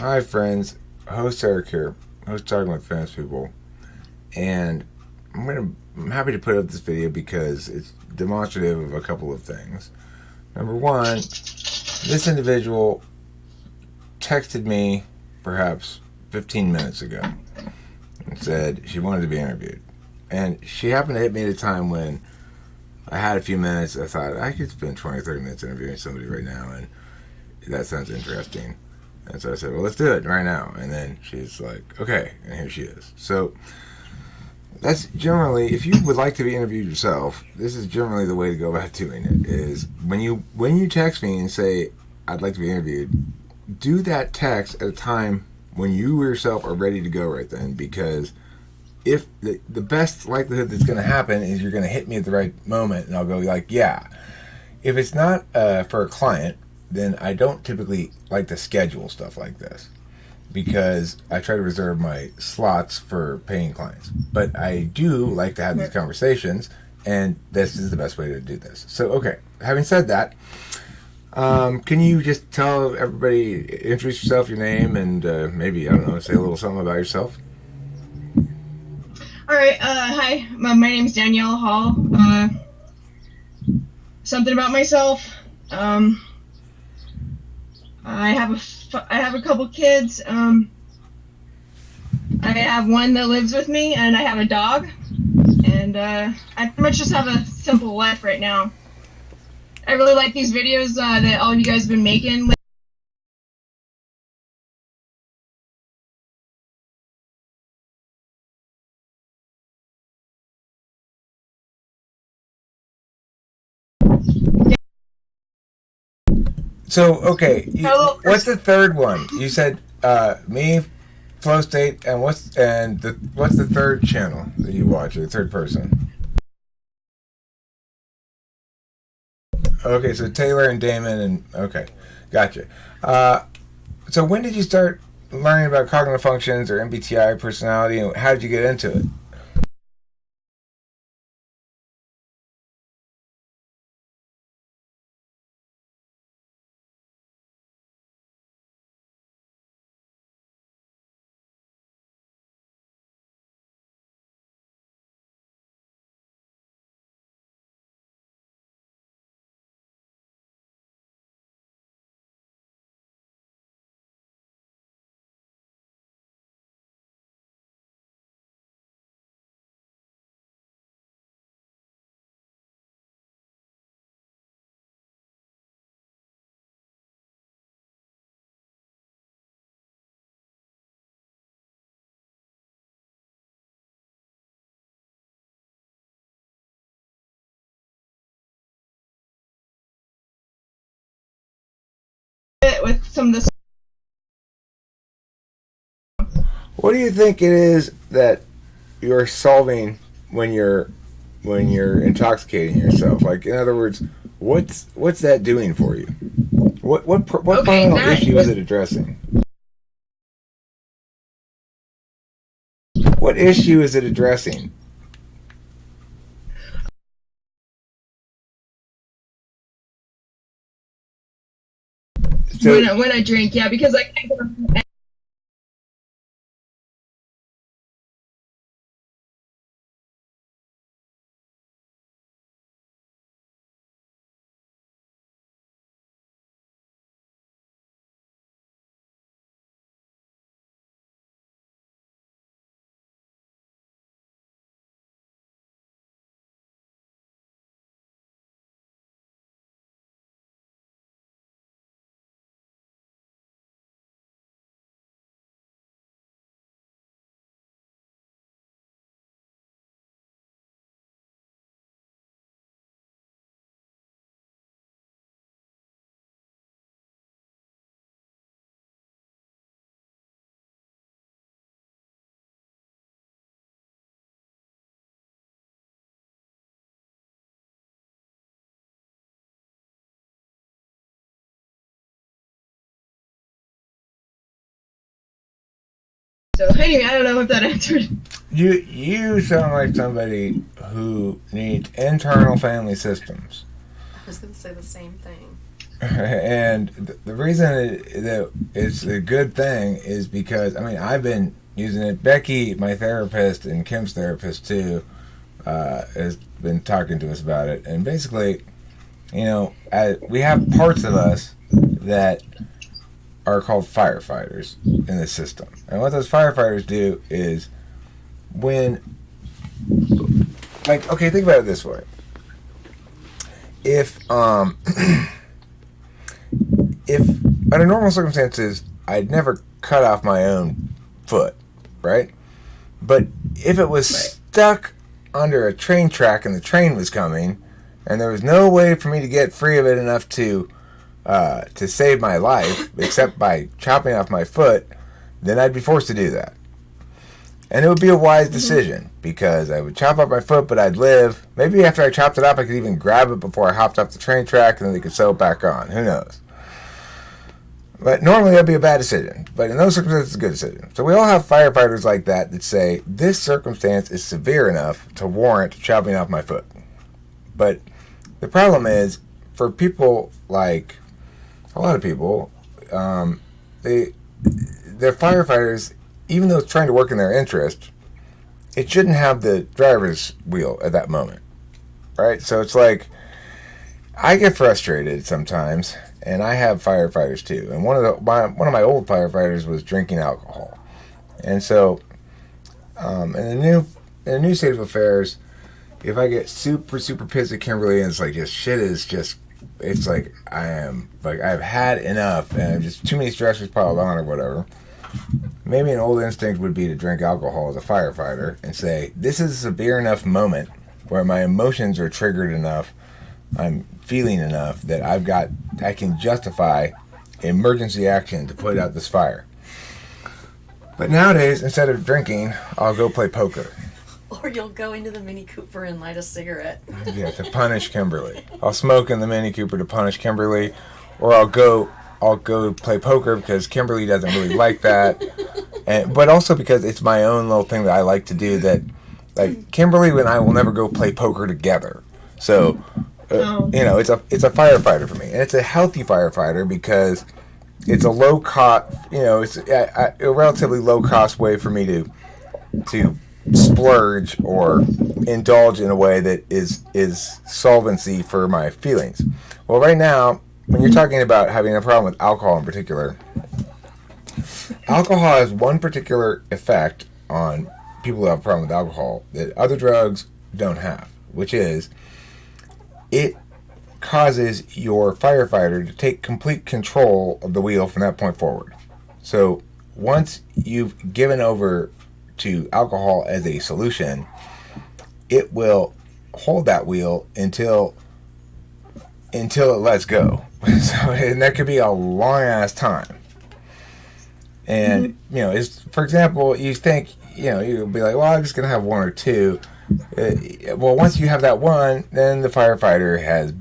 Hi, friends. Host Eric here. Host Talking with Famous People, and I'm happy to put up this video because it's demonstrative of a couple of things. Number one, this individual texted me perhaps 15 minutes ago and said she wanted to be interviewed, and she happened to hit me at a time when I had a few minutes. I thought I could spend 20 or 30 minutes interviewing somebody right now, and that sounds interesting. And so I said, well, let's do it right now. And then she's like, okay, and here she is. So that's generally, if you would like to be interviewed yourself, this is generally the way to go about doing it. Is when you text me and say, I'd like to be interviewed, do that text at a time when you yourself are ready to go right then, because if the best likelihood that's going to happen is you're going to hit me at the right moment, and I'll go like, yeah. If it's not for a client, then I don't typically like to schedule stuff like this because I try to reserve my slots for paying clients. But I do like to have these conversations, and this is the best way to do this. So, okay, having said that, can you just tell everybody, introduce yourself, your name, and maybe, I don't know, say a little something about yourself? All right. Hi. My name's Danielle Hall. Something about myself. I have a couple kids. I have one that lives with me, and I have a dog. And I pretty much just have a simple life right now. I really like these videos that all of you guys have been making. So, okay, what's the third one? You said me, Flow State, and what's the third channel that you watch? The third person. Okay, so Taylor and Damon, and okay, gotcha. So when did you start learning about cognitive functions or MBTI personality, and how did you get into it? With some of the What do you think it is that you're solving when you're intoxicating yourself? Like, in other words, what's that doing for you? What okay, fundamental that issue is it addressing? What issue is it addressing? So, when I drink, yeah, because I can't go. So anyway, I don't know if that answered. you sound like somebody who needs internal family systems. I was going to say the same thing. And the reason that it's a good thing is because, I mean, I've been using it. Becky, my therapist, and Kim's therapist too, has been talking to us about it. And basically, we have parts of us that are called firefighters in the system. And what those firefighters do is when, like, okay, think about it this way. If, if under normal circumstances, I'd never cut off my own foot, right? But if it was stuck under a train track and the train was coming, and there was no way for me to get free of it enough to save my life, except by chopping off my foot, then I'd be forced to do that. And it would be a wise decision, because I would chop off my foot, but I'd live. Maybe after I chopped it off, I could even grab it before I hopped off the train track, and then they could sew it back on. Who knows? But normally that'd be a bad decision. But in those circumstances, it's a good decision. So we all have firefighters like that say, this circumstance is severe enough to warrant chopping off my foot. But the problem is, for people like a lot of people, they're firefighters, even though it's trying to work in their interest, it shouldn't have the driver's wheel at that moment. Right? So it's like, I get frustrated sometimes, and I have firefighters too. And one of my old firefighters was drinking alcohol, and so in the new state of affairs, if I get super pissed at Kimberly and it's like it's like I've had enough and just too many stressors piled on or whatever. Maybe an old instinct would be to drink alcohol as a firefighter and say, this is a severe enough moment where my emotions are triggered enough, I'm feeling enough that I can justify emergency action to put out this fire. But nowadays, instead of drinking, I'll go play poker. Or you'll go into the Mini Cooper and light a cigarette. Yeah, to punish Kimberly. I'll smoke in the Mini Cooper to punish Kimberly, or I'll go play poker because Kimberly doesn't really like that, but also because it's my own little thing that I like to do. That, like, Kimberly and I will never go play poker together. So, it's a firefighter for me, and it's a healthy firefighter because it's a low cost. It's a relatively low cost way for me to splurge or indulge in a way that is solvency for my feelings. Well, right now, when you're talking about having a problem with alcohol in particular, alcohol has one particular effect on people who have a problem with alcohol that other drugs don't have, which is it causes your firefighter to take complete control of the wheel from that point forward. So once you've given over to alcohol as a solution, it will hold that wheel until it lets go. So, and that could be a long ass time. And for example, you think you'll be like, well, I'm just gonna have one or two. Well, once you have that one, then the firefighter has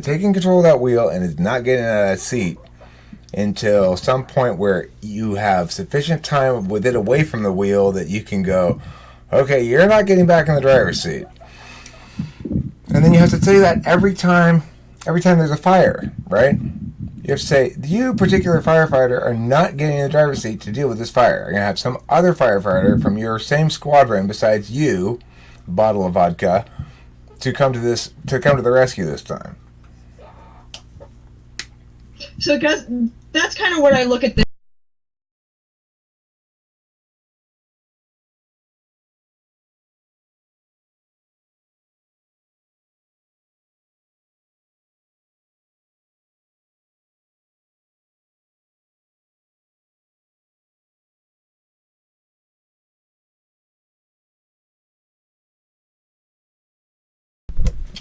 taken control of that wheel and is not getting out of that seat until some point where you have sufficient time with it away from the wheel that you can go, okay, you're not getting back in the driver's seat. And then you have to say that every time there's a fire, right? You have to say, you particular firefighter are not getting in the driver's seat to deal with this fire. You're going to have some other firefighter from your same squadron besides you, a bottle of vodka, to come to the rescue this time. So guys, that's kind of what I look at this.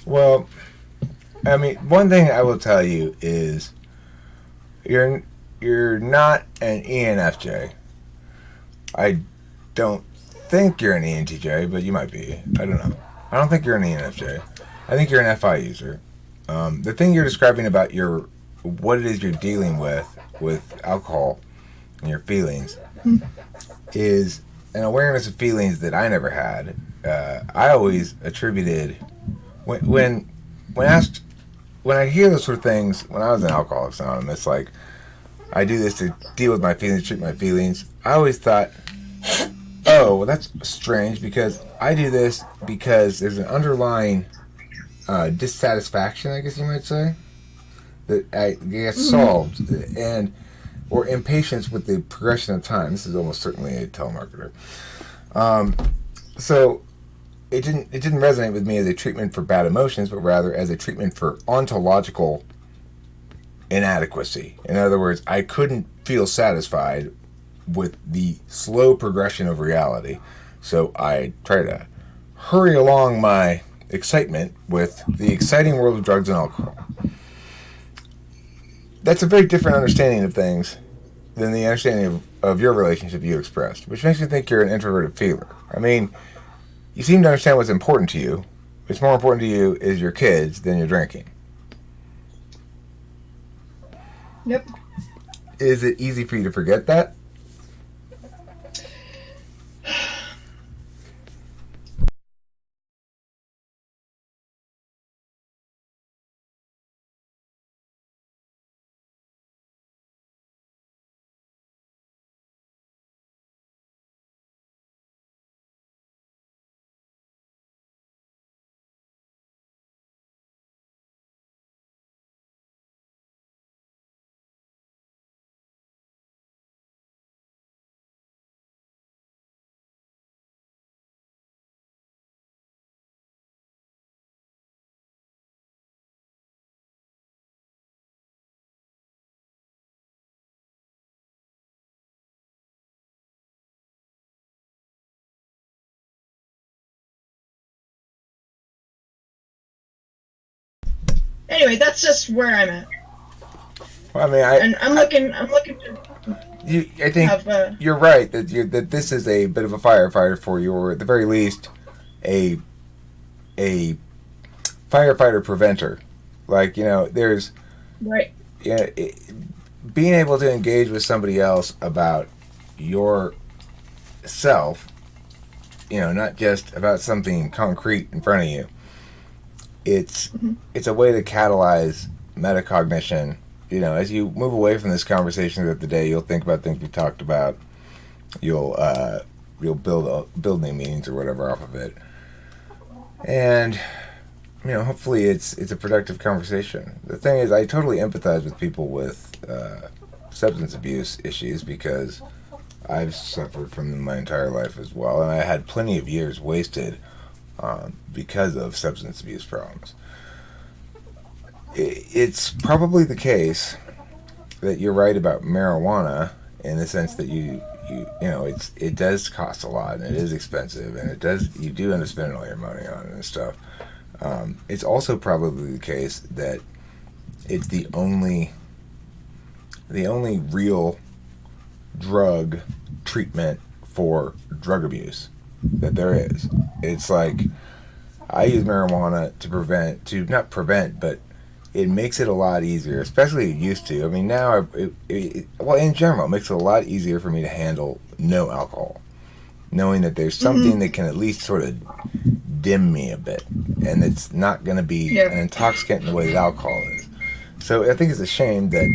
Well, I mean, one thing I will tell you is you're not an ENFJ. I don't think you're an ENTJ, but you might be. I don't know. I don't think you're an ENFJ. I think you're an FI user. The thing you're describing about what it is you're dealing with alcohol and your feelings is an awareness of feelings that I never had. I always attributed when asked when I hear those sort of things, when I was in Alcoholics Anonymous, like, I do this to deal with my feelings, treat my feelings, I always thought, oh, well, that's strange because I do this because there's an underlying dissatisfaction, I guess you might say, that gets solved, and or impatience with the progression of time. This is almost certainly a telemarketer. So it didn't resonate with me as a treatment for bad emotions, but rather as a treatment for ontological inadequacy. In other words, I couldn't feel satisfied with the slow progression of reality, so I try to hurry along my excitement with the exciting world of drugs and alcohol. That's a very different understanding of things than the understanding of your relationship you expressed, which makes me think you're an introverted feeler. I mean, you seem to understand what's important to you. What's more important to you is your kids than your drinking. Yep. Is it easy for you to forget that? Anyway, that's just where I'm at. Well, I mean, And I'm looking to I think have. you're right that this is a bit of a firefighter for you, or at the very least, a a firefighter preventer. Like, there's Right. being able to engage with somebody else about your self, not just about something concrete in front of you. It's it's a way to catalyze metacognition. As you move away from this conversation throughout the day, you'll think about things we talked about. You'll build new meanings or whatever off of it, and hopefully it's a productive conversation. The thing is, I totally empathize with people with substance abuse issues because I've suffered from them my entire life as well, and I had plenty of years wasted because of substance abuse problems. It's probably the case that you're right about marijuana in the sense that it does cost a lot and it is expensive and you do end up spending all your money on it and stuff. It's also probably the case that it's the only real drug treatment for drug abuse that there is. It's like I use marijuana to not prevent, but it makes it a lot easier, especially it used to. I mean, now, well, in general, it makes it a lot easier for me to handle no alcohol, knowing that there's something that can at least sort of dim me a bit, and it's not going to be an intoxicant in the way that alcohol is. So I think it's a shame that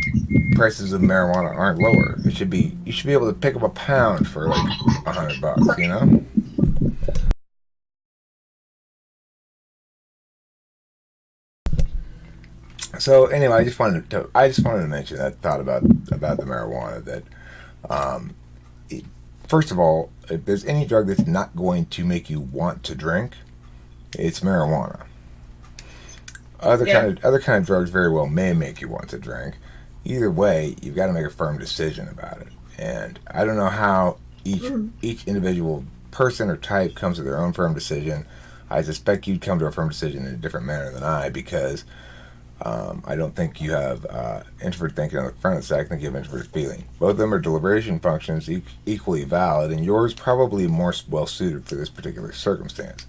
prices of marijuana aren't lower. You should be able to pick up a pound for like $100, you know? So anyway, I just wanted to mention that thought about the marijuana. That first of all, if there's any drug that's not going to make you want to drink, it's marijuana. Other kind of drugs very well may make you want to drink. Either way, you've got to make a firm decision about it. And I don't know how each individual person or type comes to their own firm decision. I suspect you'd come to a firm decision in a different manner than I, because I don't think you have introvert thinking on the front of the stack. I think you have introvert feeling. Both of them are deliberation functions, equally valid, and yours probably more well suited for this particular circumstance.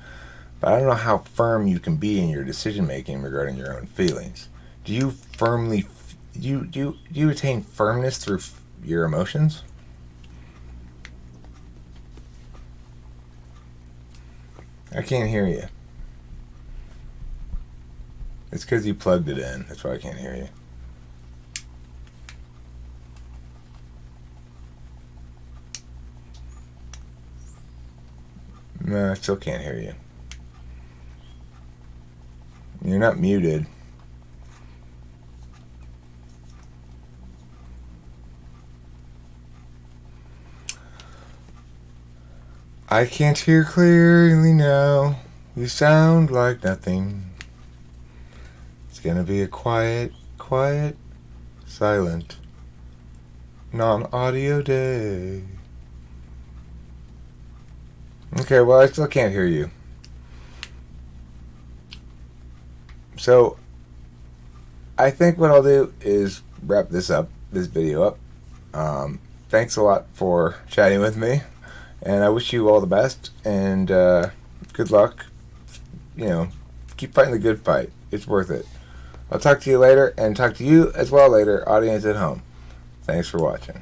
But I don't know how firm you can be in your decision making regarding your own feelings. Do you do you attain firmness through your emotions? I can't hear you. It's because you plugged it in. That's why I can't hear you. No, I still can't hear you. You're not muted. I can't hear clearly now. You sound like nothing. It's gonna be a quiet, silent, non-audio day. Okay, well, I still can't hear you. So, I think what I'll do is wrap this video up. Thanks a lot for chatting with me, and I wish you all the best, and good luck. Keep fighting the good fight. It's worth it. I'll talk to you later, and talk to you as well later, audience at home. Thanks for watching.